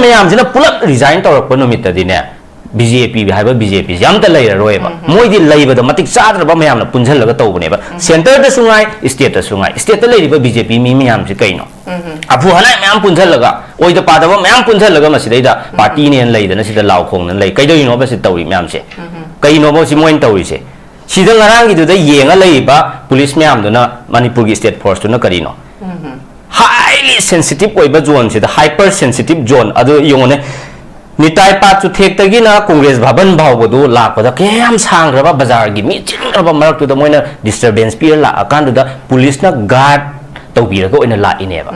Ma'am से पुलप resign तौर नुमितने BJP है BJP लेरोब मोदी लेबद मतिक चाद्रब मैम पुंजल तौबने सेंटर सुंगाई स्टेट सुंगाई स्टेट BJP मी मैम से कई अफू हना मैम पुंजल पादब मैम पुंजल पार्टी ने लेदना लाव खोन ले कईदों तौरी मैम से कईनोब से मोइन तौरीसे येंग पुलिस मैम मणिपुर की स्टेट फोर्स करीनो हाईली सेंसिटिव जोन से हाइपर सेंसिटिव जोन योने निताई पात चुथेक्तगिना कांग्रेस भवन भावबदु लापदा केम सांग्रबा बाजार की मी चिंग्रबा मरक्तुदा मोइना डिस्टर्बेंस पिर लाकांदुदा पुलिसना गार्ड तौबिरगा ओइना लाइनेबा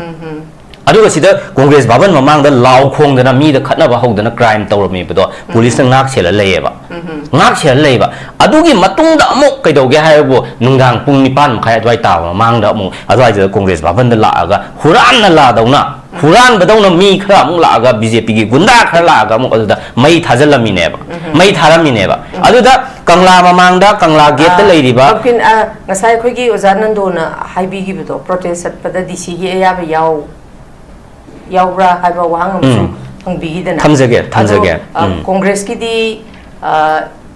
अदुगा सिदा कांग्रेस भवन ममांगदा लाव खोंगदना मीदा खतनबा हौदना क्राइम तौरमीबदो पुलिसना ngak सेला लेयेबा ngak सेला लेयेबा अदुगी मतुंगदा अमुक कैदौगे हायबो नुंगांग पुंग 9 मखाय अदवाई ताव मांगदा अमुक अदवाई कांग्रेस भवन दा लागा हुरानना लादौना हुरान बदौना मी खरा अमुक लागा BJP की गुंडा खरा लागा अमुक अदुदा मई थाजलमीनेबा मई थारमीनेबा अदुदा कंगला ममांगदा कंगला गेट ता लेरिबा किन ngасai khoigi ojanandona हाइबिगिबदो प्रोटेस्ट सतपदा DC की याबा यावब्रा हाइबा वहां हमसु हंबिगिदना थमजगे कांग्रेस की दी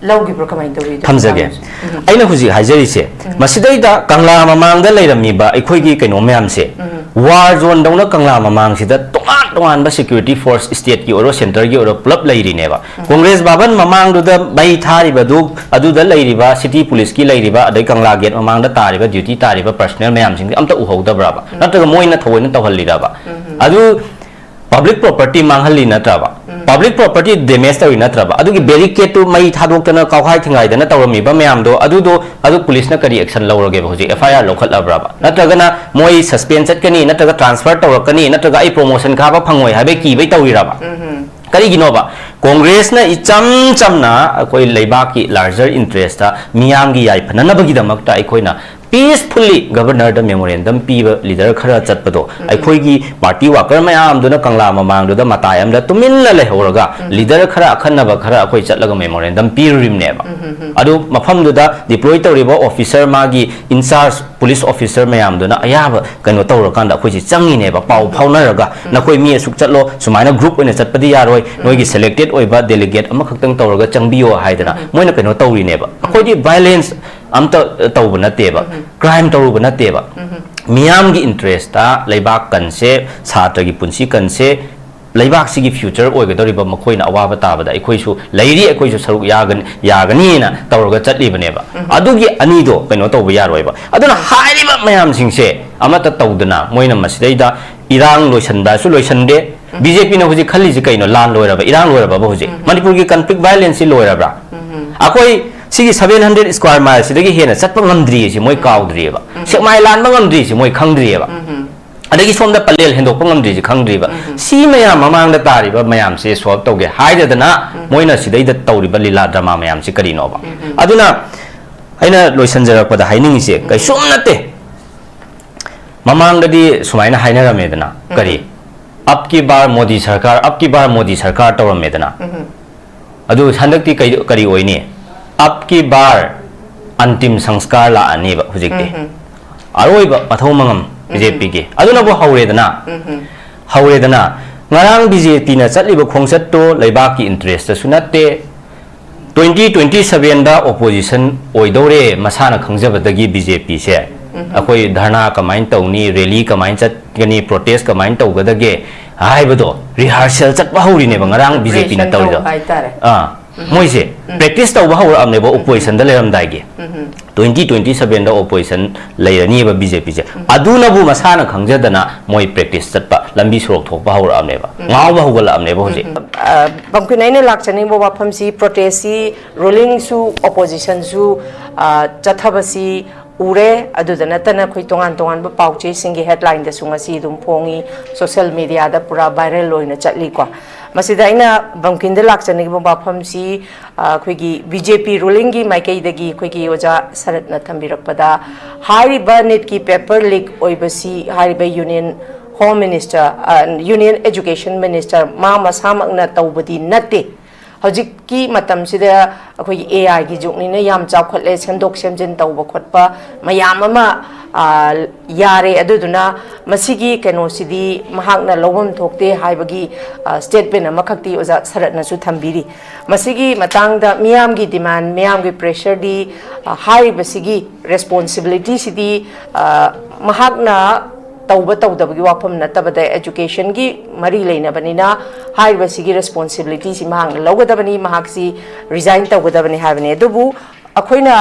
लौगी ब्रो कमाइन तौरी थमजगे अइना हुजी हाजरिसे मसिदैदा कंगला ममांगदा लेरमीबा अखोइगी कइनो मैम से वार जोन दौना कंगला ममांग सिदा तोंगान बा सिक्योरिटी फोर्स स्टेट की ओरो सेंटर की ओरो पुलप लेरिनेबा कांग्रेस भवन ममांगदुदा बै थारिबदु अदुदा लेरिबा सिटी पुलिस की लेरिबा अदै कंगला गेट ममांगदा तारिबा ड्यूटी तारिबा पर्सनल मैम सिंग अमता उहौदब्राबा नत्रगा मोइना थवैना तौहल्लिराबा अदु पब्लिक प्रॉपर्टी मांगहल्ली नत्रबा पब्लिक प्रॉपर्टी डैमेज तौरी नत्रबा अदुगी बैरिकेड तो मई थादोक्तना कावहाय थिंगाइदना तौरमीबा मैमदो अदु पुलिसना करी एक्शन लौरगे होजि FIR लौखटलाब्राबा नत्रगना मोई सस्पेंड चटकनी नत्रगा ट्रांसफर तौरकनी नत्रगा आई प्रमोशन खाबा फंगोय हाबे कीबै तौरिराबा करीगिनोबा कांग्रेस ना इचम चमना अखोई लेबाक की लार्जर इंटरेस्ट मियाम की याई फननबगिदमक्ता अखोइना पीसफुली गवर्नर द मेमोरेंडम पीब लीडर खरा चटपदो अखोइगी पार्टी वाकर मैम दुना कंगला ममांगदुदा मतायम द तुमिन्ना लेहौरगा लीडर खरा अखनब खरा अखोइ चटलगा मेमोरेंडम पीरिमनेबा अदु मफमदुदा डिप्लॉय तौरिबा ऑफिसर मागी इंचार्ज पुलिस ऑफिसर मैम दुना अयाब कनो तौरकांदा अखोइसि चंगिनेबा पाउ फाउनरगा नखोइ मी असुक चटलो सुमाइना ग्रुप ओइना चटपदि यारोय नोइगी सेलेक्टेड ओइबा डेलीगेट अमखक्तंग तौरगा चंगबियो हाइदना मोइना कनो तौरिनेबा अखोइदि वायलेंस अमता तौब नतेबा क्राइम तौब नतेबा मियाम की इंटरेस्ट लेबाक कनसे छात्र की पुंसी कनसे लेबाक सिगी फ्यूचर ओइगदरिबा मखोइना अवाबा ताबदा अखोइसु लेरी अखोइसु सरुक यागनीना तौरगा चटलिबनेबा अदुगी अनीदो कनो तौब यारोइबा अदुना हाइरिबा मयाम सिंगसे अमता तौदना मोइना मसिदैदा इरांग लोइसनदासु लोइसनदे BJP ना हुजी खल्लीजे कइनो लान लोइरबा इरांग लोइरबा हुजी मणिपुर की कॉन्फ्लिक्ट वायलेंस लोइरबा अखोइ सिगी 700 स्क्वायर माइल सिदगी हेना चटप ngамद्री सि मोइ काउद्रीबा सेकमाइ लानबा ngамद्री सि मोइ खंगद्रीबा अदगी सोमदा पलेल हेंदोक ngамद्री सि खंगद्रीबा सि मयाम ममांगदा तारिबा मयाम से सॉल्व तौगे हाइदना मोइना सिदैदा तौरिबा लीला ड्रामा मयाम सि करिनोबा अदुना अइना लोइसनजरपदा हाइनिंगिसे कैसुम नते ममांगददी सुमाइना हाइनरमेदना करी अब की बार मोदी सरकार तौरमेदना अदु हंदक्ति करी ओइने अब की बार अंतिम संस्कार लाअनीबा हुजिकते अरोइबा पथौ मंगम BJP की अदुनबो हौरेदना ngarang BJP na चटलिबा खोंगचतो लेबाक की इंटरेस्ट सुनते 2027 दा ओपोजिशन ओइदौरे मसाना खंगजबदगी BJP से अखोई धरना कमाइन तौनी रैली कमाइन चटगनी प्रोटेस्ट कमाइन तौगदगे हाइबदो रिहर्सल चटबा हौरिने ngarang BJP ना तौरिदो मोइसे प्रैक्टिस तौबा हौरअमनेबो ओपोजिशन दा लेरमदाइगे 2027 दा ओपोजिशन लेरनीबा BJP से अदुनबु मसाना खंगजदना मोइ प्रैक्टिस चटपा लंबी सोरक थोकबा हौरअमनेबा गावबा हौगलअमनेबा होजे बंकुनाइने लाक्चनिबो वाफमसी प्रोटेस्टसी रूलिंग सु ओपोजिशन सु चथबसी उरे अदुदनतना खोइ तोंगान पाउचे सिंगे हेडलाइन दा सुंगसी दुम फोंगी सोशल मीडिया दा पूरा वायरल लोइना चटली को मसिदा इना बंकिंद लाक्चनिबो वाफमसी खोइगी BJP रूलिंग की माइकैदगी खोइगी ओजा सरतना थंबिरकपदा हारिबा नेट की पेपर लीक ओइबसी हारिबा union home minister union education minister मा मसामकना तौबदी नते हजिकी मतम सिदा अखोई AI की जुगनी ने याम चावखले सेमदोक सेमजिन तौब खोटपा मयाम अमा yare aduduna masigi keno sidi mahakna lobam thokte haibagi statement amakhakti oza saratna su thambiri masigi matangda miyamgi demand miyamgi pressure di haibasigi responsibility sidi mahakna tauba taudabagi wafam natabada education gi mari leina banina haibasigi responsibility si mahakna logadabani mahaksi resign taugadabani habani adubu akoina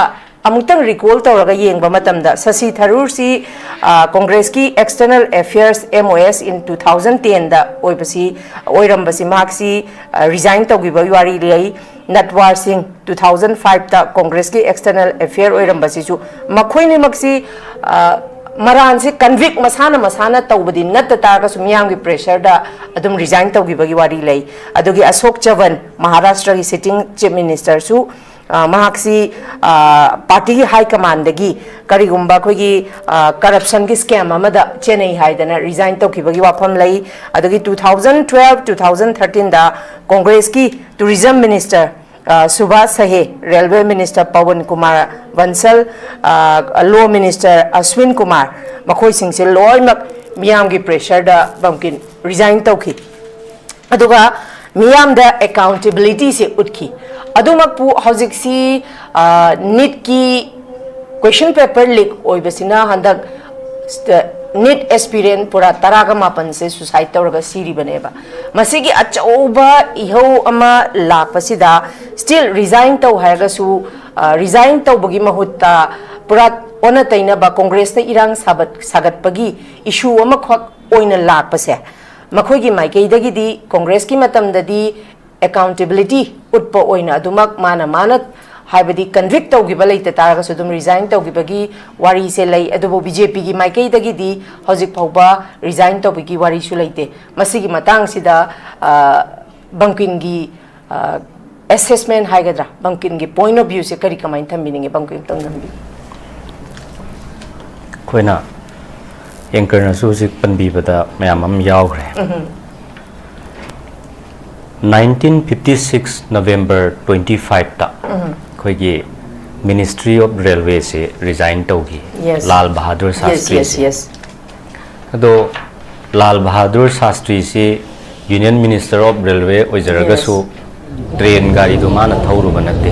amutang recall tawraga yengba matamda Sasi Tharoor si Congress ki External Affairs MOS in 2010 da oibasi oirambasi maksi resign tawgiba wari lei Natwar Singh 2005 da Congress ki External Affair oirambasi chu makhoini maksi maran se convict masana tawbadi natta targa sumyam gi pressure da adum resign tawgibagi wari lei adugi Ashok Chavan Maharashtra ki sitting chief minister su mahaksi party high command dagi karigumba khogi corruption ki scam amada Chennai haidana resign tawkibagi wafam lai adugi 2012 2013 da Congress ki tourism minister Subhas Sahe, Railway Minister Pawan Kumar Bansal, Law Minister Ashwin Kumar, Makhoi Singh se loy mak miyam gi pressure da bamkin resign tawki. Aduga miyam da accountability se utki. Adumak pu hojik si NEET ki question paper leak oibasina handak NEET aspirant pura taraga mapan se suicide tawraga siri baneba masigi achauba iho ama lapasida still resign taw haiga su resign taw bagi mahutta pura ona taina ba Congress na irang sagat pagi issue ama khak oina lapase makhoi gi maikei dagi di Congress ki matam dadi accountability utpa oina adumak mana haibadi convict tawgiba leite taraga sudum resign tawgibagi wari se lei adubo BJP gi maikei dagi di hojik phauba resign tawbigi wari su leite masigi matang sida bankin gi assessment haigadra bankin gi point of view se kari kamain thambininge bankin tangdambi koina anchor na su sik panbi bada mayam am yaugre 1956 November 25 ta khoigi Ministry of Railway se resign tawgi Lal Bahadur Shastri yes ado Lal Bahadur Shastri se Union Minister of Railway oijaraga su train gari do mana thauru banate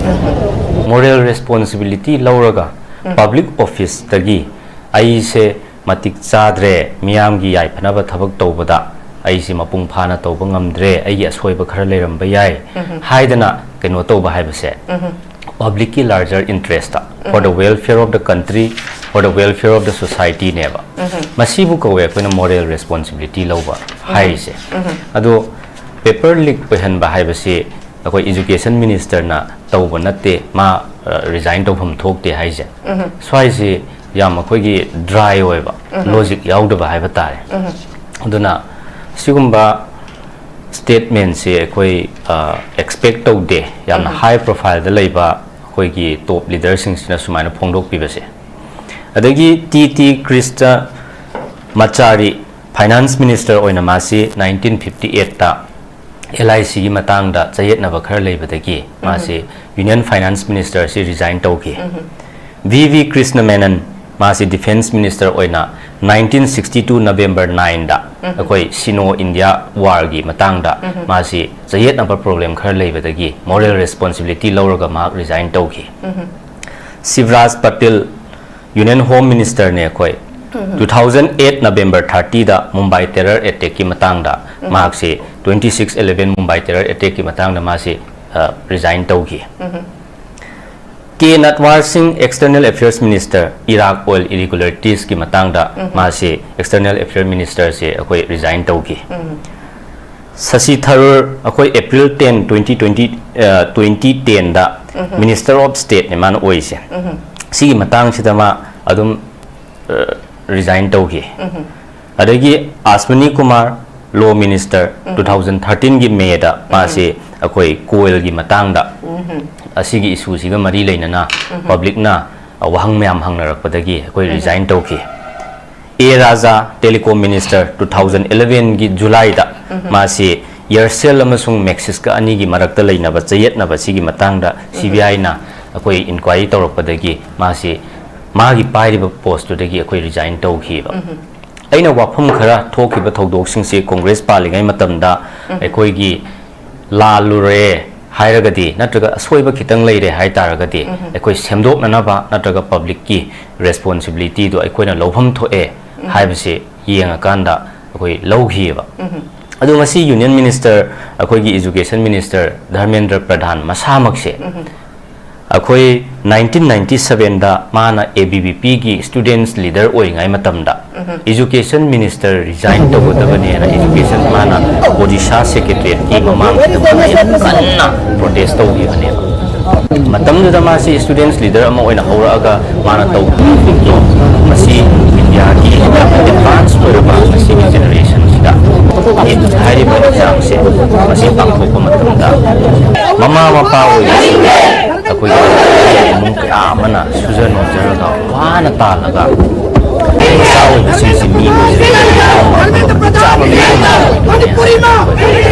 moral responsibility lauraga public office tagi ai se matik chadre miyam gi yai phanaba thabak tawbada ai si mapung phana tawba ngamdre ai asoiba khara leramba yai haidana keno tawba haibase public ki larger interest for the welfare of the country for the welfare of the society neba masibu ko we koina moral responsibility loba haise ado paper leak pehan ba haibase akoi education minister na tawba natte ma resign tawfam thokte haise swaise yam akoi gi dry oiba logic yaudaba haiba tare aduna sigumba statement se akoi expect tawde yamna high profile da leiba akoi gi top leaders sing sina sumaina phongdok pibase adagi TT Krista Machari finance minister oina masi 1958 ta LIC gi matang da chayet na bakhar leibadagi masi union finance minister si resign tawki VV Krishna Menon masi defense minister oina 1962 November 9 da akoi Sino India war gi matang da masi chayet na problem khar leibadagi moral responsibility lauraga ma resign tawki Sivraj Patil Union Home Minister ne akoi 2008 November 30 da Mumbai terror attack ki matang da mark se 26/11 Mumbai terror attack ki matang da ma se resign tawki K Natwar Singh External Affairs Minister Iraq oil irregularities ki matang da ma se External Affairs Minister se akoi resign tawki Sasi Tharoor akoi April 10 2010 da Minister of State ne man oise sigi matang sidama adum resign tawki adagi Ashwini Kumar Law Minister 2013 gi May da mase akoi coil gi matang da asigi issue siga mari leinana public na wahang myam hangnarakpadagi akoi resign tawki A Raja Telecom Minister 2011 gi July da mase Aircel amasung Maxis ka ani gi marakta leinaba chayet na ba sigi matang da CBI na akoi inquiry tawrakpadagi mase ꯃꯥꯒꯤ ꯄꯥꯏꯔꯤꯕ ꯄꯣꯁꯇꯨꯗꯒꯤ ꯑꯩꯈꯣꯏ resign ꯇꯧꯈꯤꯕ ꯑꯩꯅ ꯋꯥꯐꯝ ꯈꯔ ꯊꯣꯛꯈꯤꯕ ꯊꯧꯗꯣꯛꯁꯤꯡꯁꯦ ꯀꯣꯡꯒ꯭ꯔꯦꯁ ꯄꯥꯜꯂꯤꯉꯩ ꯃꯇꯝꯗ ꯑꯩꯈꯣꯏꯒꯤ ꯂꯥꯜꯂꯨꯔꯦ ꯍꯥꯏꯔꯒꯗꯤ ꯅꯠꯇ꯭ꯔꯒ ꯑꯁꯣꯏꯕ ꯈꯤꯇꯪ ꯂꯩꯔꯦ ꯍꯥꯏꯇꯥꯔꯒꯗꯤ ꯑꯩꯈꯣꯏ ꯁꯦꯝꯗꯣꯛꯅꯅꯕ ꯅꯠꯇ꯭ꯔꯒ ꯄꯕ꯭ꯂꯤꯛꯀꯤ ꯔꯦꯁꯄꯣꯟꯁꯤꯕꯤꯂꯤꯇꯤꯗꯣ ꯑꯩꯈꯣꯏꯅ ꯂꯧꯐꯝ ꯊꯣꯛꯑꯦ ꯍꯥꯏꯕꯁꯤ ꯌꯦꯡꯉꯀꯥꯟꯗ ꯑꯩꯈꯣꯏ ꯂꯧꯈꯤꯕ ꯑꯗꯨ ꯉꯁꯤ ꯌꯨꯅꯤꯌꯟ ꯃꯤꯅꯤꯁꯇꯔ ꯑꯩꯈꯣꯏꯒꯤ ꯏꯖꯨꯀꯦꯁꯟ ꯃꯤꯅꯤꯁꯇꯔ ꯙꯔꯃꯦꯟꯗ꯭ꯔ ꯄ꯭ꯔꯙꯥꯟ ꯃꯁꯥꯃꯛꯁꯦ ꯑꯩꯈꯣꯏ 1997ꯗ ꯃꯥꯅ ABVPꯒꯤ ꯁ꯭ꯇꯨꯗꯦꯟꯠꯁ ꯂꯤꯗꯔ ꯑꯣꯏꯔꯤꯉꯩ ꯃꯇꯝꯗ ꯏꯖꯨꯀꯦꯁꯟ ꯃꯤꯅꯤꯁꯇꯔ ꯔꯤꯖꯥꯏꯟ ꯇꯧꯒꯗꯕꯅꯦꯅ ꯏꯖꯨꯀꯦꯁꯟ ꯃꯥꯅ ꯑꯣꯗꯤꯁꯥ ꯁꯦꯀ꯭ꯔꯦꯇꯔꯤꯌꯦꯠꯀꯤ ꯃꯃꯥꯡꯗ ꯀꯟꯅ ꯄ꯭ꯔꯣꯇꯦꯁ ꯇꯧꯈꯤꯕꯅꯦꯕ ꯃꯇꯝꯗꯨꯗ ꯃꯥꯁꯤ ꯁ꯭ꯇꯨꯗꯦꯟꯠꯁ ꯂꯤꯗꯔ ꯑꯃ ꯑꯣꯏꯅ ꯍꯧꯔꯛꯑꯒ ꯃꯥꯅ ꯇꯧꯈꯤꯕꯗꯣ ꯃꯁꯤ ꯏꯟꯗꯤꯌꯥꯒꯤ ꯑꯦꯗꯚꯥꯟꯁ ꯑꯣꯏꯔꯕ ꯉꯁꯤꯒꯤ ꯖꯦꯅꯦꯔꯦꯁꯟꯁꯤꯗ ꯍꯥꯏꯔꯤꯕ ꯑꯦꯛꯖꯥꯝꯁꯦ ꯃꯁꯤ ꯄꯥꯡꯊꯣꯛꯄ ꯃꯇꯝꯗ ꯃꯃꯥ ꯃꯄꯥ ꯑꯣꯏꯕꯁꯤꯡ ꯑꯩꯈꯣꯏꯒꯤ ꯏꯃꯨꯡ ꯀꯌꯥ ꯑꯃꯅ ꯁꯨꯖ ꯅꯣꯝꯖꯔꯒ ꯋꯥꯅ ꯇꯥꯜꯂꯒ ꯃꯆꯥ ꯑꯣꯏꯕꯁꯤꯡꯁꯤ ꯃꯤ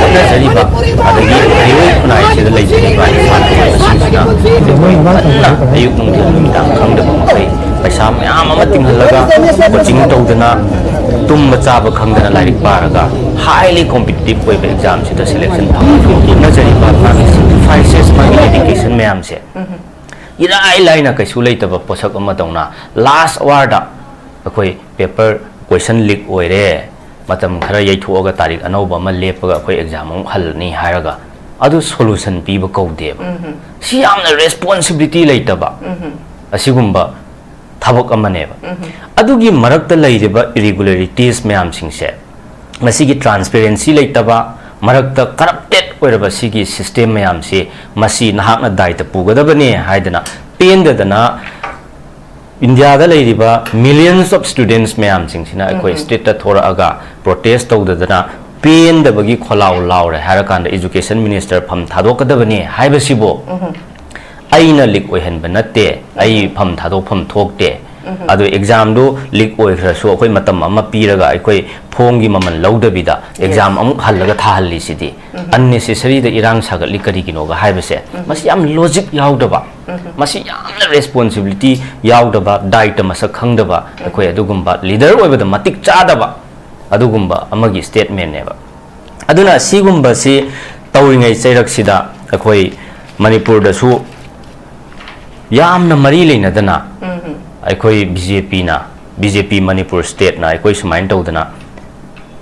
ꯍꯣꯠꯅꯖꯔꯤꯕ ꯑꯗꯒꯤ ꯃꯤꯑꯣꯏ ꯈꯨꯟꯅꯥꯏꯁꯤꯗ ꯂꯩꯖꯔꯤꯕ ꯏꯝꯐꯥꯜ ꯑꯣꯏꯕꯁꯤꯡꯁꯤꯅ ꯑꯩꯈꯣꯏ ꯀꯟꯅ ꯑꯌꯨꯛ ꯅꯨꯡꯊꯤꯜ ꯅꯨꯃꯤꯗꯥꯡ ꯈꯪꯗꯕ ꯃꯈꯩ ꯄꯩꯁꯥ ꯃꯌꯥꯝ ꯑꯃ ꯇꯤꯡꯍꯜꯂꯒ ꯀꯣꯆꯤꯡ ꯇꯧꯗꯅ ꯇꯨꯝꯕ ꯆꯥꯕ ꯈꯪꯗꯅ ꯂꯥꯏꯔꯤꯛ ꯄꯥꯔꯒ highly competitive ꯑꯣꯏꯕ ꯑꯦꯛꯖꯥꯝꯁꯤꯗ ꯁꯦꯂꯦꯛꯁꯟ ꯐꯪꯕ ꯍꯣꯠꯅꯖꯔꯤꯕ ꯃꯥꯒꯤ sacrifices ꯃꯥꯒꯤ dedication ꯃꯌꯥꯝꯁꯦ इराई लाइना कैसु लेतब पोषक अमदौना लास्ट अवार्ड अखोई पेपर क्वेश्चन लीक ओइरे मतम खरा यैथोगा तारीख अनौब अमा लेपगा अखोई एग्जाम अमु हलनी हायरगा अदु सोल्यूशन पीब कौदेब सि यामना रेस्पोंसिबिलिटी लेतब असिगुम्बा थबक अमनेब अदुगी मरक्ता लैरिबा इरेगुलरिटीज मयाम सिंगसे मसिगी ट्रांसपेरेंसी लेतब मरक्ता करप्टेड ओइरबा सिगी सिस्टम मयाम से मसी नहाकना दायित्व पुगदबने हाइदना पेंददना इंडिया दा लैरिबा मिलियंस ऑफ स्टूडेंट्स मयाम सिंगसिना अखोई स्टेट ता थोरागा प्रोटेस्ट तौददना पेंदबगी खोलाव लावरे हारकांदा एजुकेशन मिनिस्टर फम थादोकदबने हाइबसिबो अइना लीक ओइहनबा नत्ते अइ फम थादोफम थोकते अदो एग्जाम दो लीक ओइखरसो अखोई मतम अमा पीरगा अखोई फोंगी ममन लौदबिदा एग्जाम अमु हल्लगा थाहल्ली सिदी अननेसेसरी द इरांग सागली करिगिनोगा हाइबसे मसी याम लॉजिक यावदबा मसी यामना रेस्पोंसिबिलिटी यावदबा दायित्व मसक खंगदबा अखोई अदुगुम्बा लीडर ओइबदा मतिक चादबा अदुगुम्बा अमगी स्टेटमेंट नेबा अदुना सिगुम्बा सि तौरिङै चैरक्सिदा अखोई मणिपुर दसु यामना मरी लेनदना अखोई BJP मणिपुर स्टेट ना अखोई सुमाइन तौदना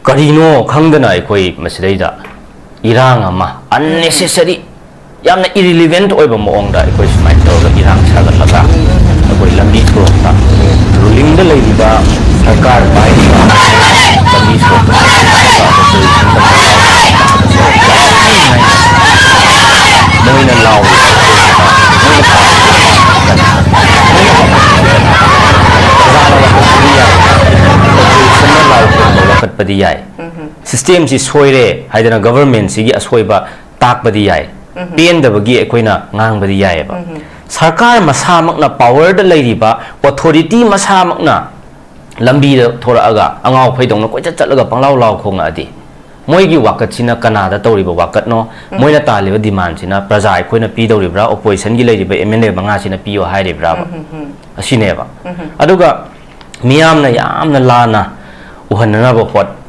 करिनो खंगदना अखोई मसिदैदा इरांग अमा अननेसेसरी यामना इरिलीवेंट ओइबा मोंगदा अखोई सुमाइन तौगा इरांग सागलगा अखोई लंबी थोरता रूलिंग द लैरिबा सरकार पाइबा लंबी थोरता मोइना लाव सिस्टम से सोयरे हाइदना गवर्नमेंट सिगी असोयबा ताकबदी याय पेंदबगी अखोइना ngangbadi यायबा सरकार मसामकना पावर द लैरिबा अथॉरिटी मसामकना लंबी थोरागा अंगाव फैदौना कोइचा चलगा पंगलाव लाव खोंगादी मोइगी वाकतसिना कनादा तौरिबा वाकतनो मोइना तालिबा डिमांड सिना प्रजा अखोइना पीदौरिब्रा ओपोजिशन गी लैरिबा MNA मंगा सिना पियो हाइरिब्रा असिनेबा अदुगा मियामना यामना लाना उहननाबा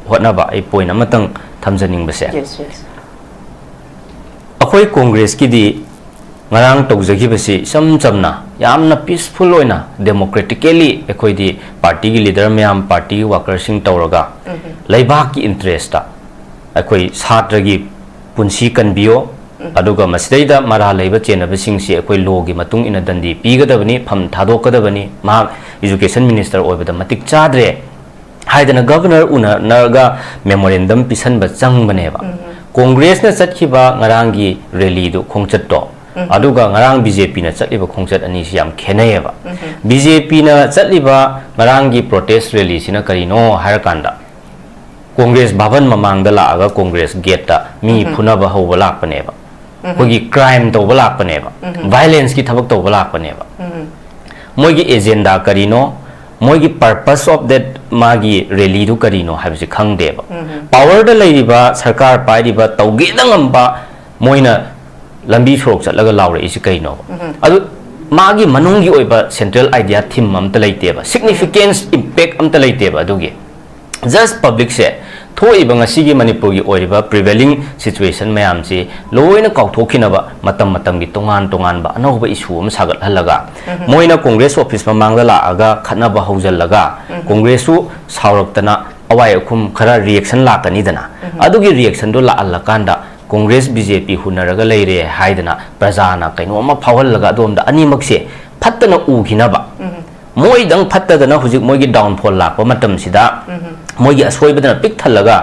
होटनाबा आई पॉइंट अमतंग थमजनिंगबसे अखोई कांग्रेस की दी ngarang tawjagibasi sam chamna yamna peaceful oina democratically akhoi di party gi leader mayam party worker sing tawraga laibak ki interest ta akhoi satra gi punsi kanbio aduga masdaida mara leiba chenaba sing si akhoi law gi matung ina dandi pigadabani pham thadokadabani ma education minister oibada matik chadre haidana governor una narga memorandum pisanba changbane ba congress na chatkiba ngarangi rally du khongchat अदुगा ngarang BJP na chatliba khongchat ani si yam khenayeba BJP na chatliba ngarang gi protest rally sina karino harakanda Congress bhavan mamang da laaga Congress gate ta mi phunaba hoba lakpaneba hogi crime to balakpaneba violence ki thabak to balakpaneba moigi agenda karino moigi purpose of that magi rally du karino habsi khangdeba power da laiba sarkar pairiba tawge dangamba moina lambi sorok chatlaga laure isi kaino adu magi manungi oiba central idea theme amta leiteba significance impact amta leiteba adugi just public se thoi banga sigi manipur gi oiba prevailing situation mayam si loina kauthokinaba matam gi tongan ba anoba issue am sagat halaga moina congress office mamangla la aga khatnaba haujallaga congress su sauraktana awai akhum khara reaction lakani dana adugi reaction do la allakanda congress BJP hunaraga leire haidana prajana kaino ama phawal laga domda ani makse phattana uginaba moi dang phattadana hujik moi gi downfall lakpa matam sida moi gi asoi pik thalaga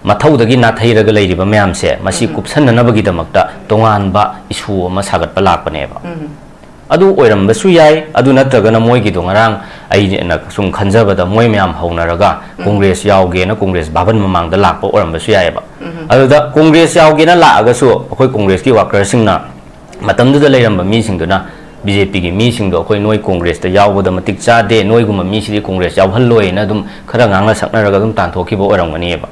mathawdagi na thairaga leiriba mayam se masi kupsannanabagi damakta tongan ba issue ama sagat pa lakpaneba adu oiram basu yai adu natragana moi gi dongarang ai na sum khanjabada moi mayam haunaraga congress yauge na congress baban mamang da lakpa oram basu yai ba adu da congress yauge na la aga su akoi congress ki workers sing na matam du da leiram ba mi sing na BJP gi mi sing do akoi noi congress ta yaugo da matik cha de noi guma mi si congress yau halloi na dum khara ngangla saknaraga dum tan thoki bo oram gani ba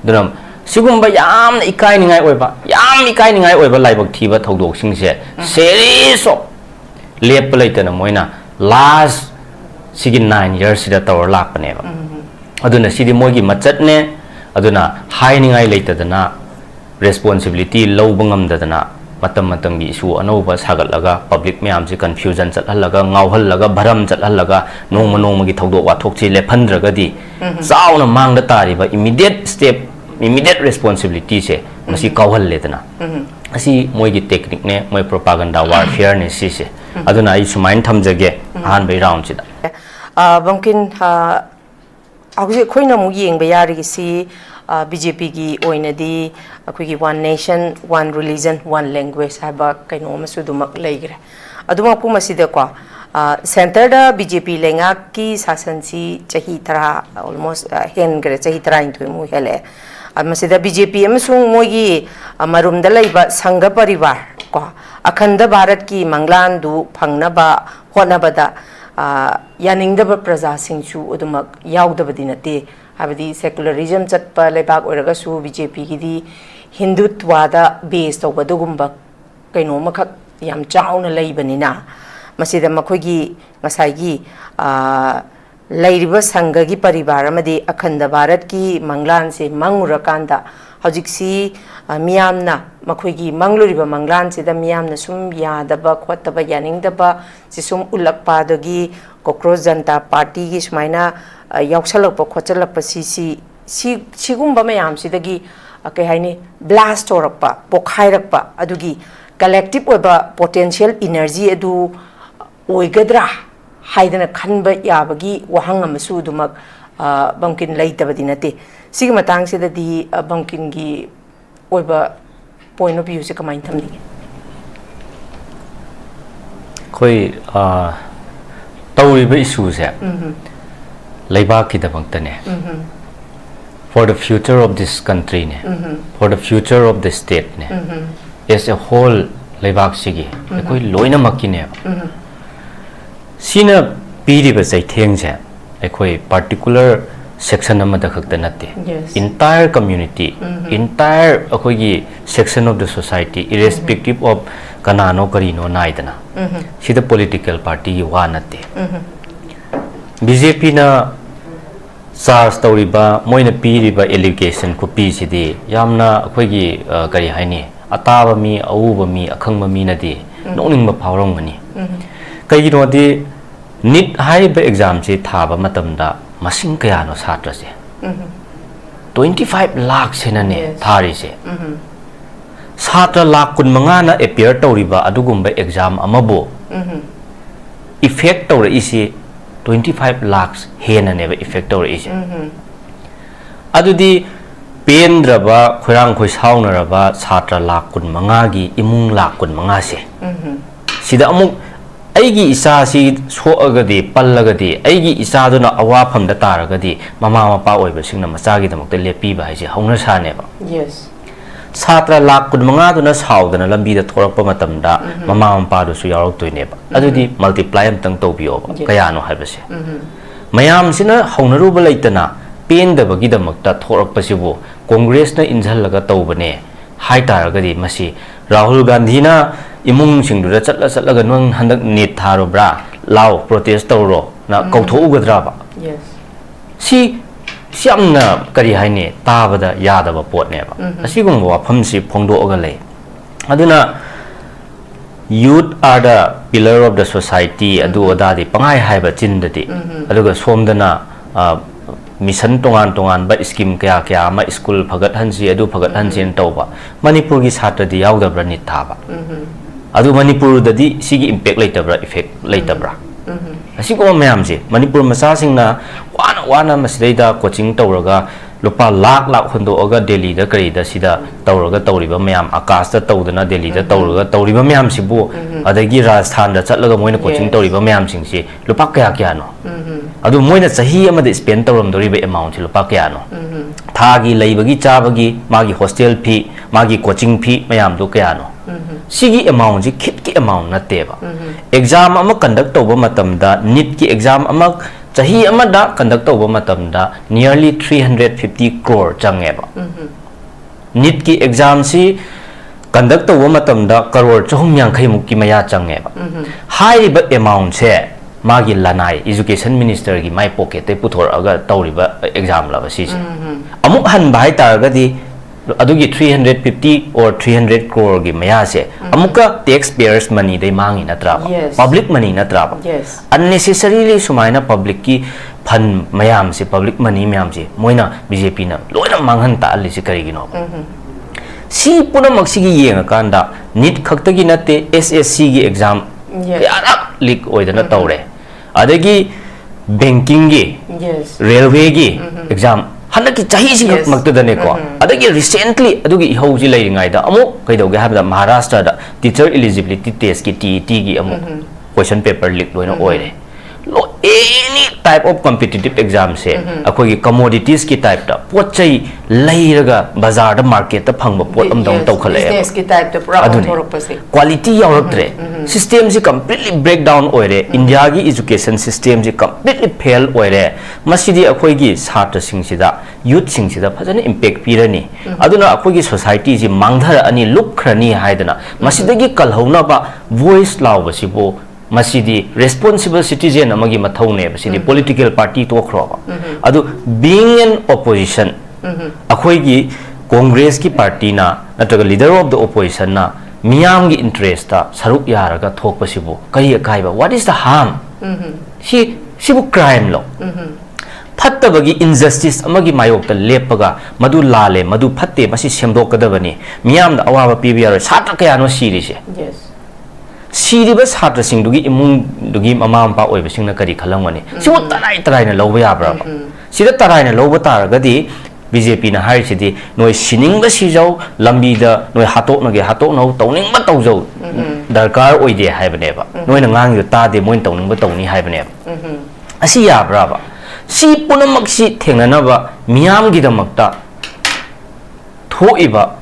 dunam sigumba yam ikai ningai oiba yam ikai ningai oiba laibak thiba thodok sing se series of lep laitana moina last sigi 9 years sida tawar lakpaneba aduna sidi mogi machatne aduna hainingai laitadana responsibility lowbangam dadana matam gi issue anoba sagatlaga public mayam si confusion chathalaga ngauhallaga bharam chathalaga nongma gi thodok wathok chi lephandragadi chauna mangda tariba immediate responsibility se masi kawhalledana asi moigi technique ne moi propaganda warfare ne si se aduna ai sumain thamjage han bai round chida bangkin auje khoina mu yeng ba yari si BJP gi oinadi akhui one nation one religion one language haba kaino masu dumak leigre aduma pu masida ko center da BJP lenga ki sasan si chahi tara almost hen gre chahi tara into mu hele masida BJP amasung mogi marum da leiba sangha parivar ko akhanda bharat ki manglan du phangna ba hona bada yaningdaba praja singchu udumak yaudabadi nate habadi secularism chatpa lebak oraga su BJP gi di hindutwa da base tawbadugumba kaino makhak yam chauna leibanina masida makhogi ngasai gi lairiba sangha gi paribar amadi akhanda bharat ki manglan se mangurakanda hojik si miyamna makhoigi mangluriba manglan se da miyamna sum yadaba khotaba yaningdaba si sum ulakpa dogi cockroach janta party gi sumaina yauksalakpa khochalakpa sigumba mayam sidagi kai haini blast orakpa pokhairakpa adugi collective oba potential energy adu oigadra haidana khanba yabagi wahang amasu dumak bangkin leitabadi nate sigi matang sida di bangkin gi oiba point of view se kamain thamni koi tawriba issue se leiba ki damakta ne for the future of this country ne for the future of the state ne as a whole leibak sigi koi loina makki ne sina piriba sai thengse ekoi particular section amada khakta natte entire community entire akoi section of the society irrespective of kanano karino naidana sida political party wa natte BJP na charge tawriba moina piriba allegation ko pi sidi yamna akoi kari haini ataba mi auba mi akhangba mi nadi noningba phawrongani kaigino di NEET haiba exam se thaba matamda masing kaya no satra se 25 lakh senane thari se satra lakh kun manga na appear tawriba adugumba exam amabo effect tawra isi 25 lakhs henane ba effect tawra isi adudi pendraba khoirang khoi saunaraba satra lakh kun manga gi imung lakh kun manga se sida amuk aigi isa si soagadi pallagadi aigi isa duna awafam da taragadi mama mapa oiba singna machagi damakta lepi ba haisi hauna sane ba yes satra lakh kun manga duna saudana lambi da thorakpa matamda mama mapa du su yarok toine ba adudi multiply am tang tobio ba kaya no haibase mayam sina haunaru ba leitana pen da bagi damakta thorakpa sibu congress na injhal laga tobane hai taragadi masi Rahul Gandhi na imung singdura chatlaga nung handak nit tharobra lao protest tawro na kautho ugadra ba Yes. si siamna kari haine tabada yadaba pot ne ba asigum wafam si phongdo oga le aduna youth are the pillar of the society adu oda di pangai haiba chindati aduga somdana mission tongan ba scheme kya kya ma school phagat hansi adu phagat hansin tawba Manipur gi satra di yaudabra ni thaba adu Manipur dadi sigi impact laitabra effect laitabra asigo mayam je Manipur masa singna wana masdaida coaching tawraga lupa lak hondo oga Delhi da kari da sida tawraga tawriba mayam akas da tawdana Delhi da tawriba mayam sibu adagi Rajasthan da chatlaga moina coaching tawriba mayam singsi lupa kya kya no adu moina sahi amada spend tawram doriba amount si lupa kya no thagi leibagi chabagi magi hostel fee magi coaching fee mayam do kya no sigi amount ji khit ki amount na teba exam ama conduct tawba matamda NEET ki exam ama chahi amada conduct tawba matamda nearly 350 crore changeba NEET ki exam si conduct tawba matamda crore 350 mukki maya changeba high ba amount se magi lanai education minister gi my pocket te puthor aga tawriba exam la ba si amuk han bai targadi adugi 350 or 300 crore gi maya se amuka taxpayers money dai mangi na traba public money na traba unnecessarily sumaina public ki fund mayam se public money mayam se moina BJP na loina manghan ta ali se kari gi no si puna maksi gi yenga kanda NEET khakta gi natte SSC gi exam yara leak oidana tawre adagi banking gi railway gi exam hanaki chahi si maktadane ko adagi recently adugi hauji leiringai da amu kaidoge habda Maharashtra da teacher eligibility test ki TET gi amu question paper leak loina oire lo any type of competitive exam se akoi commodities ki type da pochai leiraga bazar da market da phangba pot am dong tawkhale business ki type da pura thorokpase quality yauraktre system si completely breakdown oire India gi education system si completely fail oire masidi akoi gi satra sing sida youth sing sida phajana impact pirani aduna akoi gi society ji mangdhar ani lukhrani haidana masidagi kalhauna ba voice law sibo masidi responsible citizen amagi mathaune basidi political party to khroba adu being an opposition akhoi gi congress ki party na nataga leader of the opposition na miyam gi interest ta saruk yaraga thok pasibu kari akaiba what is the harm sibu crime lo fattabagi injustice amagi mayok ta lepaga madu lale madu fatte basi semdokadabani miyam da awaba pibiyaro satra kaya no series Siriba satra sing dugi imung dugi mama ampa oiba sing na kari khalangwani simu tarai na loba yabra sida tarai na loba taragadi BJP na hai sidi noi siningba sijau lambi da noi hatok no tawning ba tawjau darkar oide haibane ba noi na ngang yu ta de moin tawning ba tawni haibane ba asi yabra ba si punamak si thengnana ba miyam gi damakta thoiba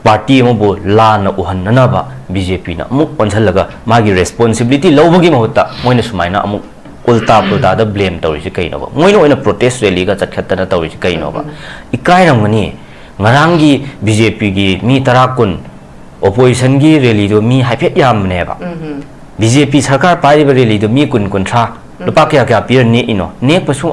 party mo lana uhannana ba BJP na amuk onchalaga magi responsibility lobagi mahutta moina sumaina amuk ulta da blame tawri kaino ba moina oina protest rally ga chatkhatana tawri kaino ba ikai ramani ngarangi BJP gi mi tarakun opposition gi rally do mi haipet yamne ba BJP sarkar pari ba rally do mi kun kuntra lupa kya pir ne ino ne pasu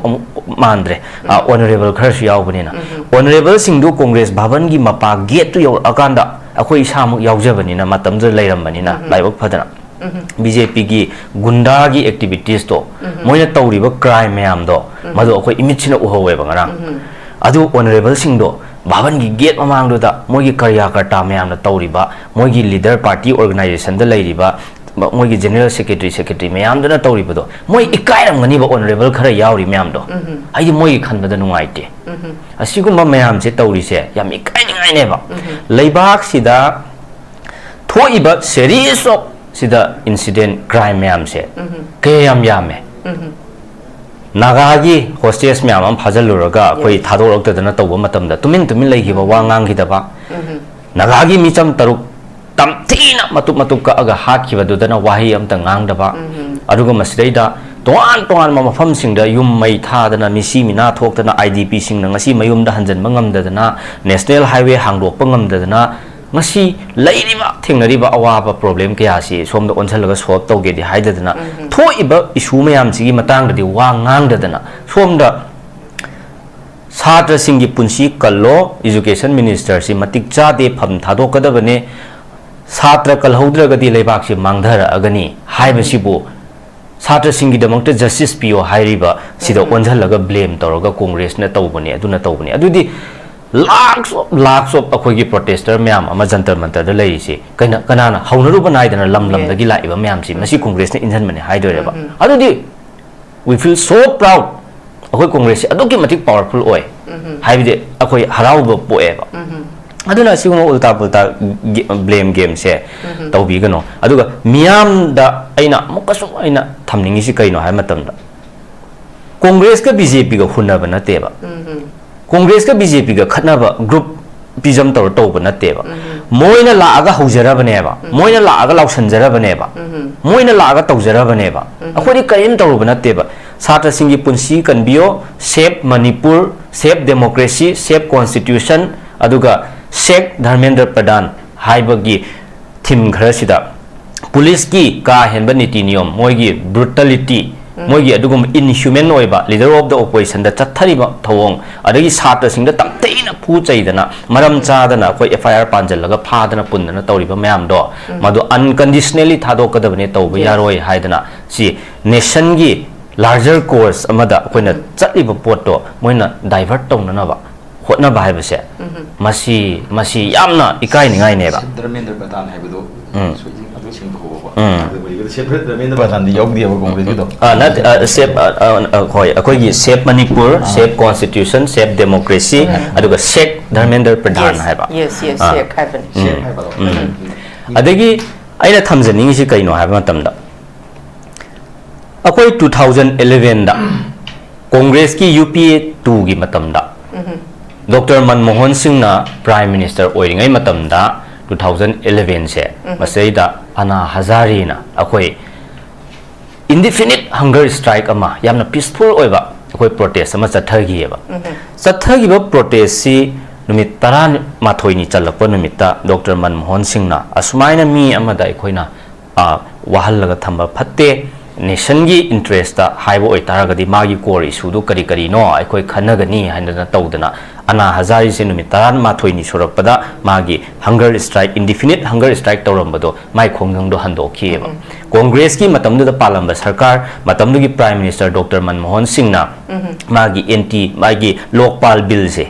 mandre honorable kharsu yaw banina honorable singdu congress bhavan gi mapa gate to yaw akanda akhoi samu yawjabani na matamja leiram na laibak phadana BJP gi gunda gi activities to moina tawriba crime mayam do madu akhoi imichina uhowe bangarang adu honorable singdo bhavan gi gate mamang do da mogi karya karta mayam na tawriba mogi leader party organization da leiriba mogi general secretary mayam da tawriba do moi ikairam ngani ba honorable khara yawri mayam do ai moi khanbada nungaite asigumba mayam se tawri se yam ikai ngai ne ba leibak sida thoiba series of sida incident crime mayam se kayam yame nagagi hostess mayam am phajaluraga koi thadorokta tawba matamda tumin leihiba wangang hidaba nagagi micham taruk tamthina matup ka aga hakhiba dudana wahi amta ngangdaba aduga masdaida toan mafam singda yum mai thadana misi mina thokdana IDP singna ngasi mayum da hanjan mangamdadana national highway hangdok pangamdadana ngasi leiriba thengnariba awaba problem kya si somda onchalaga solve tawge di haidadana thoiba issue mayam sigi matang di wa ngangdadana somda Satra Singhi Punsi Kallo Education Minister si matik chade pham thadokadabane Satra kalhodragadi lebak si mangdhara agani haibasibu Satra Singhi damangta justice pio hairiba sida onjhalaga blame tawraga Congress na tawbani aduna tawbani adudi lakhs of akhoi protester myam ama jantar mantar da lei si kana kanana haunaru banai dana lam dagi laiba myam si masi Congress na injan mani haidoreba adudi we feel so proud akhoi Congress aduki matik powerful oi haibide akhoi harauba poeba aduna siguma ulta pulta blame game se tawbi gano aduga miyam da aina mukasu aina thamningi si kaino hai matamda Congress ka BJP ga hunaba na teba Congress ka BJP ga khatnaba group pijam tor tawba na teba moina la aga hujara baneba moina la aga lausanjara baneba moina la aga tawjara baneba akhoi kaim tawba na teba Satra Singhi Punsi Kanbio Save Manipur Save Democracy Save Constitution aduga Sheikh Dharmendra Pradhan haibagi thim kharasida police ki ka henba niti niyom moigi brutality moigi adugum inhuman oiba leader of the opposition da chathariba thawong adagi Satra Singh da tamteina phu chaidana maram chadana koi FIR panjalaga phadana pundana tawriba mayam do madu unconditionally thadokadabane tawba yaroi haidana si nation gi larger course amada koina chaliba potto moina divert tawna ba hotna ba haibase masi yamna ikai ningai neba Dharmendra Pradhan haibudo soji adu singko ba Dharmendra Pradhan di yog dia ba Congress gido not save khoi akoi gi save Manipur save Constitution save Democracy aduga Sheikh Dharmendra Pradhan haiba yes Sheikh happen Sheikh haiba adagi aina thamjani si kaino haiba matamda akoi 2011 da Congress ki UPA 2 gi matamda Dr. Manmohan Singh na Prime Minister oiringai matamda 2011 se masaida Ana Hazare na akoi indefinite hunger strike ama yamna peaceful oiba akoi protest ama chathagi eba chathagi ba protest si numit taran mathoi ni chalakpa numita Dr. Manmohan Singh na asumaina mi amada akoina wahal laga thamba phatte nation gi interest ta haibo oitaragadi magi core issue du kari no aikoi khanagani haina tawdana Ana Hazare se numit taran mathoi ni sorakpada magi hunger strike indefinite hunger strike tawrambado mai khongjang do handokhi eba Congress ki matamdu da palamba sarkar matamdu gi Prime Minister Dr. Manmohan Singh na magi magi lokpal bill se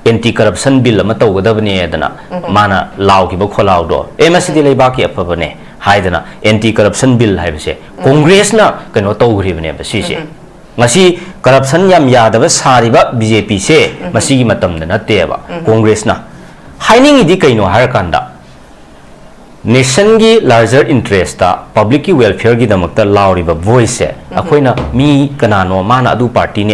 anti corruption bill ama tawgadabane dana mana law ki ba kholaw do MSD leiba ki apabane haidana anti corruption bill haibase Congress na kano tawgribane ba sise ngasi corruption yam yadaba sariba BJP se masigi matamda na teba Congress na haining idi kaino harakanda nation gi larger interest ta public ki welfare gi damakta lauriba voice se akoina mi kanano mana adu party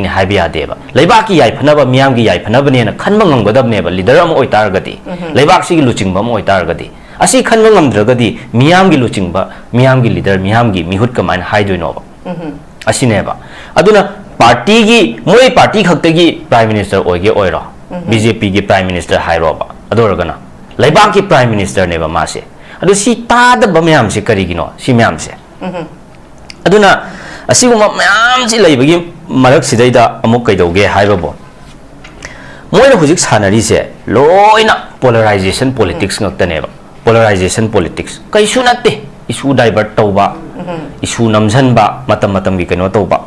ni haibya deba leiba ki yai phanaba miyam gi yai phanaba ne na khanba ngamgadabne ba leader am oitargadi leibak si gi luchingba am oitargadi asi khanba ngamdragadi miyam gi luchingba miyam gi leader miyam gi mihut kamain haidoino ba asineba aduna party gi moi party khaktagi prime minister oige oiro BJP gi prime minister hairoba adoragana leibak ki prime minister neba mase adu si tada ba myam se karigino si myam se aduna asiguma myam si leibagi marak sidaida amuk kaidoge haibabo moina hujik sanari se loina polarization politics ngaktaneba polarization politics kaisu natte issue divert tawba issue namjanba matam gi kano tawba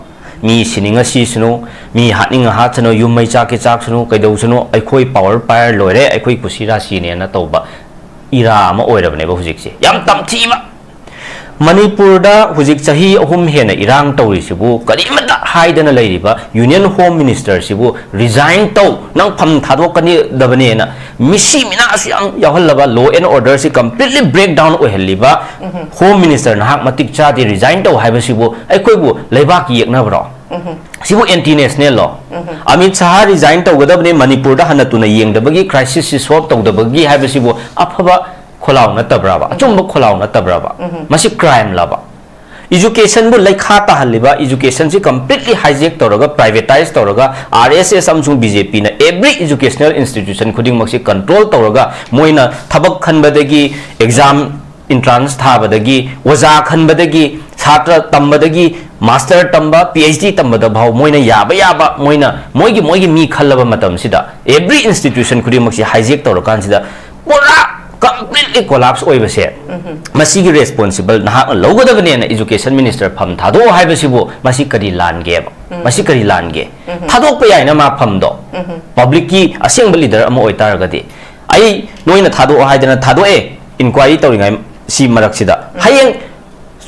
mi sininga si sunu mi hatninga hat sunu yumai chake chak sunu kaidau sunu aikhoi power pair loire aikhoi kusira sine na tawba ira ama oirabne ba hujik se yam tamthima Manipur da hujik chahi ahum hena irang tawri sibu karimata haidana leiriba Union Home Minister sibu resign taw nang pham thadokani dabane na misi mina asyam yahallaba law and order si completely breakdown ohelliba Home Minister na hak matik cha di resign taw haiba sibu aikoi bu leiba ki yekna bro sibu anti national law Amit Shah resign taw gadabne Manipur da hanatuna yengdabagi crisis si solve taw dabagi haiba sibu afaba kholaw na tabraba achumba kholaw na tabraba masi crime laba education bu laikha ta haliba education si completely hijack tawraga privatize tawraga RSS amsung BJP na every educational institution khuding mak si control tawraga moina thabak khanbadagi exam entrance thabadagi waja khanbadagi chhatra tambadagi master tamba PhD tambada bhaw moina yaba moina moigi mi khallaba matam sida every institution khuding mak si hijack tawrakan sida pura completely collapse oi base masigi responsible na logodabane na education minister pham thado haibasibu masi kari lange masi kari lange thadok pa yaina ma pham do public ki aseng leader am oi taragadi ai noina thado haidana thado e inquiry tawringai si marak sida hayeng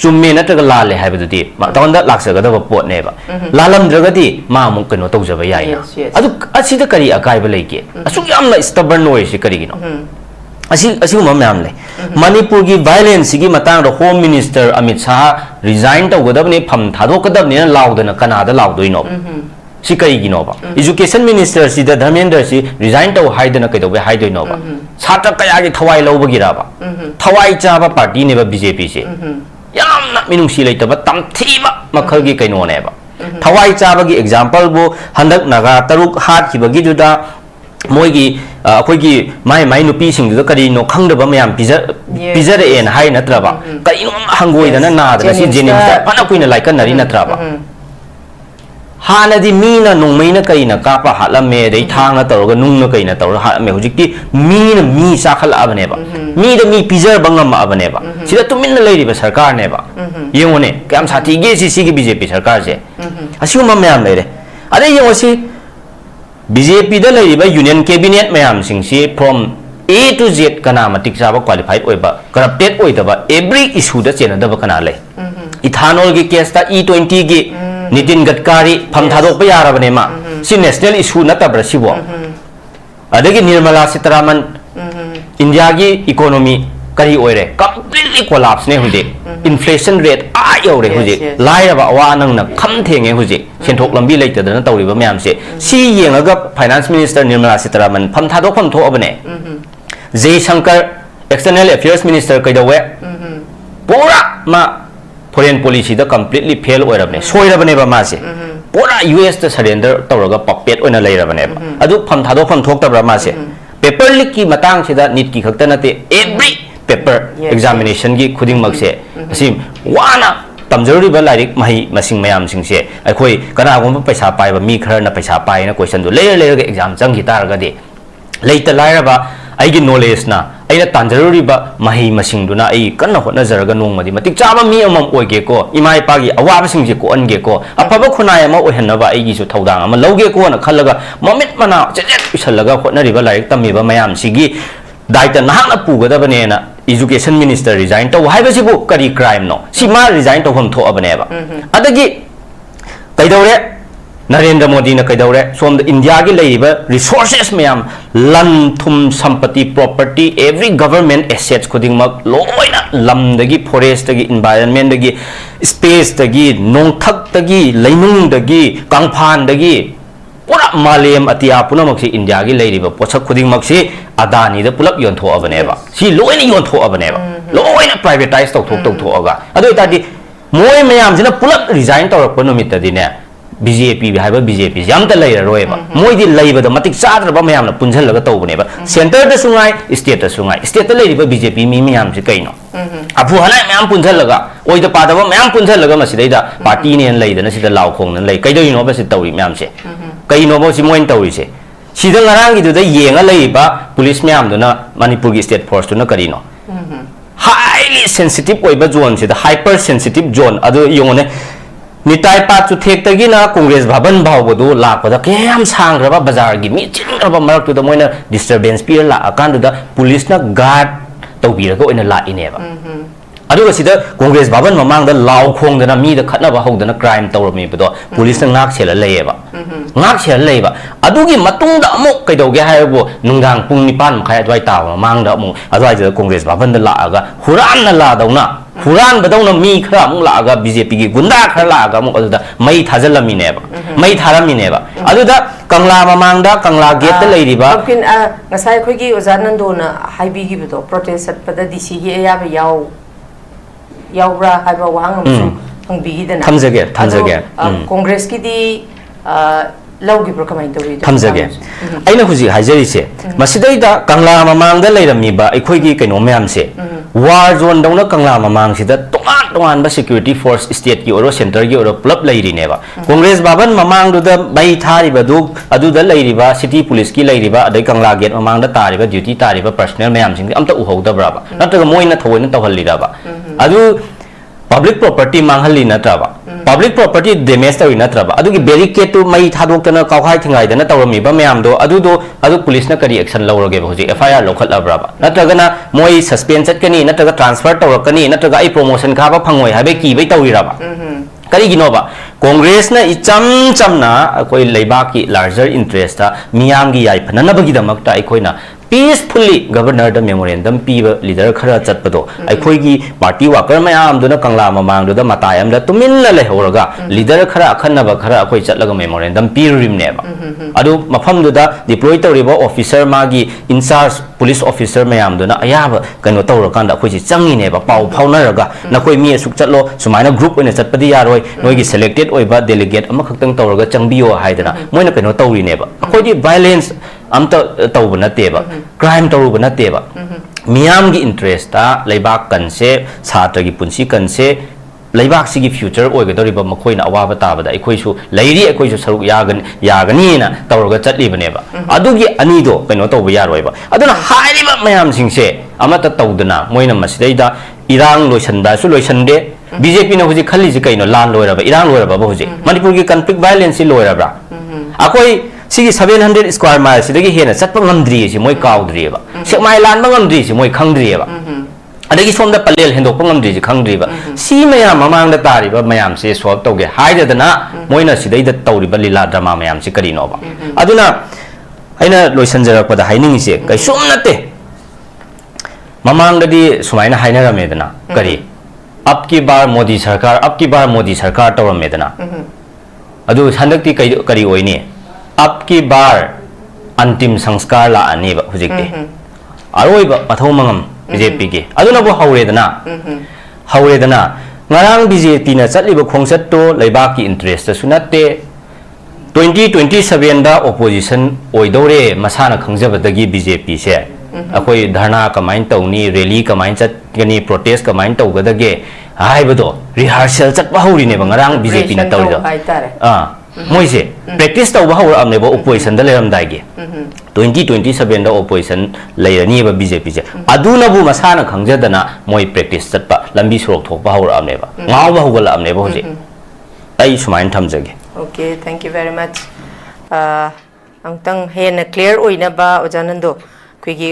chumme natraga lale haibadudi tawanda laksagadaba pot neba lalam dragadi ma mu kano tawjaba yaina adu asida kari akai ba leike asuk yamna stubborn oi si kari gino Manipur की violence की मतंग रो Home Minister Amit Shah resign तो गदब ने फम थादो कदब ने loud न Kannada loud इनो सिकई की नोबा Education Minister सी द धर्मेंद्र सी resign तो हाइड न कदो बे हाइड इनो बा छात्र कया की थवाई लौब गिराबा थवाई चाबा पार्टी ने BJP से याम न मिनुसी लेतबा तमथीबा मखल की कइनो ने बा थवाई चाबा की एग्जांपल बो हंदक नगा तरुक हाथ की बगी जुदा मोगी अखोगी माई नुपी सिंग करीनो खंगदबा मयाम पिजर एन हाई नत्रबा करीनो हंगोइदना नादना सि जेनिम्स फना कुइना लाइकनरी नत्रबा हानदी मीना नोंमैना कइना कापा हालमे दै थांगना तौरगा नुंगना कइना तौर हालमे हुजिकती मीना मी साखल अबनेबा मीदा मी पिजर बंगम अबनेबा सिदा तुमिन लेरिबा सरकार नेबा येंगोने काम साथीगे सिगी BJP सरकार से असिउमा मयाम लेरे अरे येंगोसी BJP da laiba union cabinet mayam singsi from A to Z kana matik saba qualified oiba corrupted oidaba every issue da chena da kana lai ethanol gi case ta E20 gi Nitin Gadkari pham thadok ba yarabane ma si national issue na tabra sibo adagi Nirmala Sitharaman India gi economy kari oire completely collapse ne huje inflation rate a yore huje lairaba awa nang na kham thenge huje senthok lambi leitadana tawriba mayam se si yengaga finance minister Nirmala Sitharaman pham thadok pham tho abane Jay Shankar external affairs minister kaidawe pura ma foreign policy da completely fail oirabane soirabane ba ma se pura US da surrender tawraga puppet oina leirabane adu pham thadok pham thok tabra ma se paper leak ki matang se da nit ki khakta nate every paper examination की खुदिंग मक्से असीम वाना तमजरुरी बा like मही मसिंग मयाम सिंगसे अखोई कनागुम पैसा पाइबा मी खर न पैसा पाइ न क्वेश्चन दो लेयर लेयर एग्जाम चंग की तारगदे लेत लाइरबा आइगी नॉलेज ना अइना तांजरुरी बा मही मसिंग दुना अइ कन्न होना जरगा नोंगमदि मतिक चाबा मी अमम ओइगे को इमाई पागी अवाब सिंगजे को अनगे को अफबा खुनाय अमा ओहनबा आइगी सु थौदांग अमा लौगे को न खलगा ममित मना चेजेट पिसलगा होनरिबा लाइक तमिबा मयाम सिगी दायित्व नाहना पुगदबने ना education minister resign to haibasibu kari crime no sima resign to hom tho abneba adagi kaidore Narendra Modi na kaidore som the India gi leiba resources mayam lan thum sampati property every government assets khuding mak loina lam dagi forest dagi environment dagi space dagi nongthak dagi leinung dagi kangphan dagi pura malem atia punamak si India gi leiriba pochak khuding mak si Adani da pulap yon tho abaneba si loina yon tho abaneba loina privatize tok tho aga adu tadi moi mayam jina pulap resign tawrak pa numit tadi ne BJP haiba BJP yam ta leira roeba moi di leiba da matik sadra ba mayam na punjal laga taw baneba center da sungai state da sungai state da leiba BJP mi mayam si kaino abu halai mayam punjal laga oi da pada ba mayam punjal laga masidai da party ne leida na sida law khong na lei kaidoi no ba si tawri mayam se kaino ba si moin tawri se Sidang ngarang gitu dah yenga lagi ba police mayam tu na Manipur ki state force tu na karino highly sensitive koi ba zone sida hyper sensitive zone adu yung ne nitai pa tu thek tagi na Congress bhaban bhaw bodu la pa da kem sang raba bazar gi mi ching raba marak tu da moina disturbance pi la akan tu da police na guard tau bi ra ko ina la ine ba adu ga sida Congress bhaban mamang da law khong da na mi da khatna ba hog da na crime tawra mi ba do police na ngak chela lei ba ngak chela lei ba adu gi matung da amuk kai dau ge hai bo nungang pung ni pan khai adwai ta mamang da amuk adwai da Congress bhaban da la aga huran na la dau na huran ba dau na mi khra amuk la aga BJP gi gunda khra la aga amuk adu da mai thajal mi ne ba mai thara mi ne ba adu da Kangla mamang da Kangla gate da lei ri ba kin ngasai khoi gi ojanando na haibi gi bo protest at pada DC gi ya ba yaw yaubra haiba wang ꯍꯪꯕꯤꯒꯤꯗꯅ ꯊꯝꯖꯒꯦ ꯀꯣꯡꯒ꯭ꯔꯦꯁꯀꯤꯗꯤ ꯂꯧꯒꯤꯕ꯭ꯔꯣ ꯀꯃꯥꯏꯅ ꯇꯧꯋꯤ ꯊꯝꯖꯒꯦ ꯑꯩꯅ ꯍꯧꯖꯤꯛ ꯍꯥꯏꯖꯔꯤꯁꯦ ꯃꯁꯤꯗꯩꯗ ꯀꯪꯂꯥ ꯃꯃꯥꯡꯗ ꯂꯩꯔꯝꯃꯤꯕ ꯑꯩꯈꯣꯏꯒꯤ ꯀꯩꯅꯣ ꯃꯌꯥꯝꯁꯦ ꯋꯥꯔ ꯖꯣꯟ ꯗꯧꯅ ꯀꯪꯂꯥ ꯃꯃꯥꯡꯁꯤꯗ ꯇꯣꯉꯥꯟꯕ ꯁꯦꯀ꯭ꯌꯨꯔꯤꯇꯤ ꯐꯣꯔꯁ ꯁ꯭ꯇꯦꯠꯀꯤ ꯑꯣꯏꯔꯣ ꯁꯦꯟꯇꯔꯒꯤ ꯑꯣꯏꯔꯣ ꯄꯨꯂꯞ ꯂꯩꯔꯤꯅꯦꯕ ꯀꯣꯡꯒ꯭ꯔꯦꯁ ꯚꯕꯟ ꯃꯃꯥꯡꯗꯨꯗ ꯃꯩ ꯊꯥꯔꯤꯕꯗꯨ ꯑꯗꯨꯗ ꯂꯩꯔꯤꯕ ꯁꯤꯇꯤ ꯄꯨꯂꯤꯁꯀꯤ ꯂꯩꯔꯤꯕ ꯑꯗꯩ ꯀꯪꯂꯥ ꯒꯦꯠ ꯃꯃꯥꯡꯗ ꯇꯥꯔꯤꯕ ꯗ꯭ꯌꯨꯇꯤ ꯇꯥꯔꯤꯕ ꯄꯔꯁꯣꯅꯦꯜ ꯃꯌꯥꯝꯁꯤꯡꯗꯤ ꯑꯝꯇ ꯎꯍꯧꯗꯕ꯭ꯔꯕ ꯅꯠꯇ꯭ꯔꯒ ꯃꯣꯏꯅ ꯊꯑꯣꯏꯅ ꯇꯧꯍꯜꯂꯤꯔꯕ ꯑꯗꯨ public property manghalli natraba public property damage tawi natraba adugi barricade tu mai thadoktana kawhai thingai dana tawrami ba mayam do adu police na kari action lawrage ba hoji FIR lokhat labraba natragana moi suspend chatkani natraga transfer tawrakani natraga ai promotion kha ba phangoi habe ki bai tawiraba kari gino ba congress na icham chamna koi leiba ki larger interest ta miyam gi yai phana na bagi damak ta koina peacefully governor the memorandum piba leader khara chatpado aikhoi gi party worker mayam duna kangla mamang do da matayam da tumin la lehoraga leader khara akhanna ba khara akoi chatlaga memorandum pirim neba adu mafam do da deploy tawriba officer magi in charge police officer mayam duna ayaba kano tawrakanda akoi ji changi neba pau phaunaraga nakoi mi asuk chatlo sumaina group oina chatpadi yaroi noi gi selected oiba delegate ama khaktang tawraga changbiyo haidana moina kano tawri neba akoi ji violence amta tawba nateba crime tawba nateba miyam gi interest ta leibak kanse satra gi punsi kanse leibak sigi future oigadoriba makoina awaba tabada aikhoisu leiri aikhoisu saruk yagani na tawraga chatlibneba adugi anido kaino tawba yaroiba aduna hairiba mayam singse amata tawdana moina masidaida irang loisanda su loisande BJP na huji khali ji kaino lan loiraba irang loiraba ba huji manipur gi conflict violence loiraba akoi sigi 700 square mile sidagi hena chatpa ngamdri si moi kaudri ba sekmai lan ba ngamdri si moi khangdri ba adagi somda palel hendok pa ngamdri si khangdri ba si mayam mamang da tari ba mayam se solve tawge haidadana moina sidai da tawri ba lila drama mayam si karino ba aduna aina loisanjarak pada haining se kai sum nate mamang dadi sumaina haina ramedana kari abki bar modi sarkar tawramedana adu handakti kari oini आपकी बार अंतिम संस्कार ला आने बा हुजिकते आरोई बा पथौ मंगम BJP के अदुना बो हौरेदना ngarang BJP na chatliba khongchat to leiba ki interest sunate 2027 da opposition oidore masana khangjabadagi BJP se akoi dharna kamain tawni rally kamain chatgani protest kamain tawgadage haibado rehearsal chatba hauri ne ngarang BJP na tawrido moise practice tawba hawra amne bo opposition da leram daige 2027 da opposition leirani ba BJP je aduna bu masana khangjadana moi practice chatpa lambi sorok thokpa hawra amne ba ngaw ba hugala amne bo hoje ai sumain thamjage okay thank you very much angtang hena clear oina ba ojanando khigi